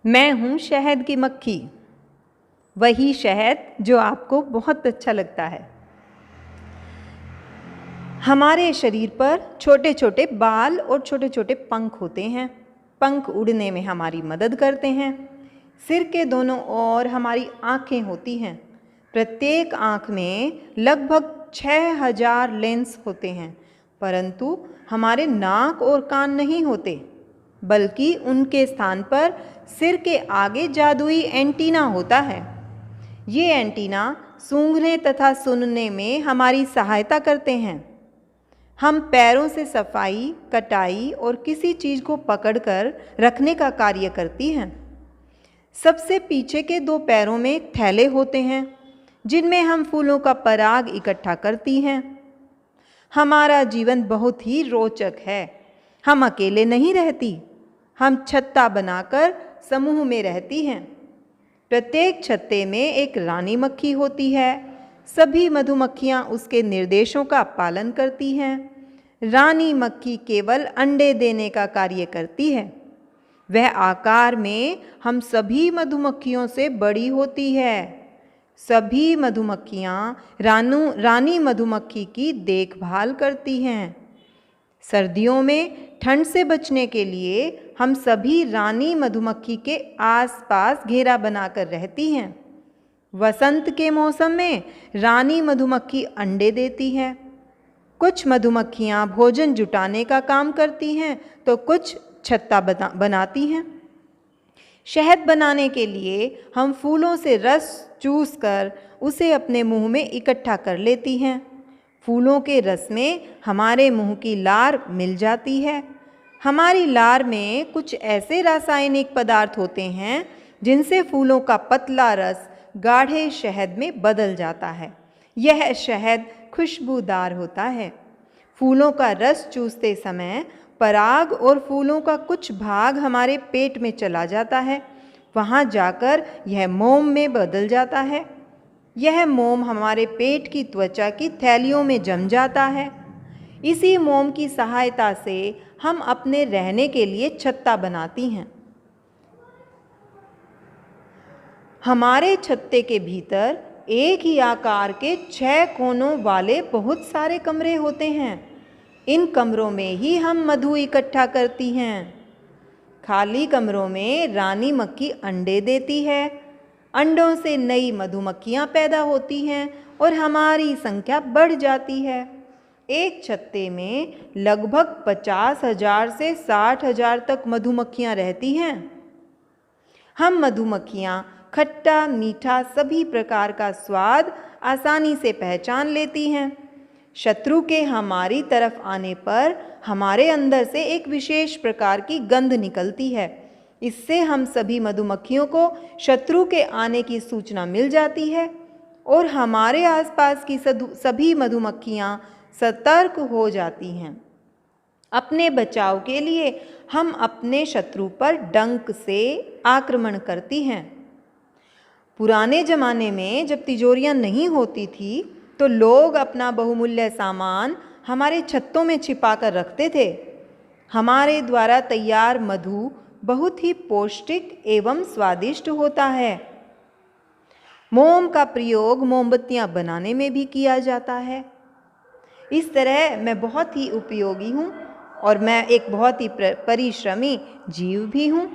मैं हूँ शहद की मक्खी, वही शहद जो आपको बहुत अच्छा लगता है। हमारे शरीर पर छोटे छोटे बाल और छोटे छोटे पंख होते हैं। पंख उड़ने में हमारी मदद करते हैं। सिर के दोनों ओर हमारी आँखें होती हैं। प्रत्येक आँख में लगभग 6000 लेंस होते हैं, परंतु हमारे नाक और कान नहीं होते, बल्कि उनके स्थान पर सिर के आगे जादुई एंटीना होता है। ये एंटीना सूंघने तथा सुनने में हमारी सहायता करते हैं। हम पैरों से सफाई, कटाई और किसी चीज़ को पकड़कर रखने का कार्य करती हैं। सबसे पीछे के 2 पैरों में थैले होते हैं, जिनमें हम फूलों का पराग इकट्ठा करती हैं। हमारा जीवन बहुत ही रोचक है। हम अकेले नहीं रहती, हम छत्ता बनाकर समूह में रहती हैं। प्रत्येक छत्ते में एक रानी मक्खी होती है। सभी मधुमक्खियाँ उसके निर्देशों का पालन करती हैं। रानी मक्खी केवल अंडे देने का कार्य करती है। वह आकार में हम सभी मधुमक्खियों से बड़ी होती है। सभी मधुमक्खियाँ रानी मधुमक्खी की देखभाल करती हैं। सर्दियों में ठंड से बचने के लिए हम सभी रानी मधुमक्खी के आसपास घेरा बनाकर रहती हैं। वसंत के मौसम में रानी मधुमक्खी अंडे देती है। कुछ मधुमक्खियाँ भोजन जुटाने का काम करती हैं, तो कुछ छत्ता बनाती हैं। शहद बनाने के लिए हम फूलों से रस चूसकर उसे अपने मुंह में इकट्ठा कर लेती हैं। फूलों के रस में हमारे मुंह की लार मिल जाती है। हमारी लार में कुछ ऐसे रासायनिक पदार्थ होते हैं जिनसे फूलों का पतला रस गाढ़े शहद में बदल जाता है। यह शहद खुशबूदार होता है। फूलों का रस चूसते समय पराग और फूलों का कुछ भाग हमारे पेट में चला जाता है। वहाँ जाकर यह मोम में बदल जाता है। यह मोम हमारे पेट की त्वचा की थैलियों में जम जाता है। इसी मोम की सहायता से हम अपने रहने के लिए छत्ता बनाती हैं। हमारे छत्ते के भीतर एक ही आकार के 6 कोनों वाले बहुत सारे कमरे होते हैं। इन कमरों में ही हम मधु इकट्ठा करती हैं। खाली कमरों में रानी मक्खी अंडे देती है। अंडों से नई मधुमक्खियाँ पैदा होती हैं और हमारी संख्या बढ़ जाती है। एक छत्ते में लगभग 50,000 से 60,000 तक मधुमक्खियाँ रहती हैं। हम मधुमक्खियाँ खट्टा मीठा सभी प्रकार का स्वाद आसानी से पहचान लेती हैं। शत्रु के हमारी तरफ आने पर हमारे अंदर से एक विशेष प्रकार की गंध निकलती है। इससे हम सभी मधुमक्खियों को शत्रु के आने की सूचना मिल जाती है और हमारे आसपास की सभी मधुमक्खियाँ सतर्क हो जाती हैं। अपने बचाव के लिए हम अपने शत्रु पर डंक से आक्रमण करती हैं। पुराने ज़माने में जब तिजोरियाँ नहीं होती थी, तो लोग अपना बहुमूल्य सामान हमारे छत्तों में छिपा कर रखते थे। हमारे द्वारा तैयार मधु बहुत ही पौष्टिक एवं स्वादिष्ट होता है। मोम का प्रयोग मोमबत्तियाँ बनाने में भी किया जाता है। इस तरह मैं बहुत ही उपयोगी हूँ और मैं एक बहुत ही परिश्रमी जीव भी हूँ।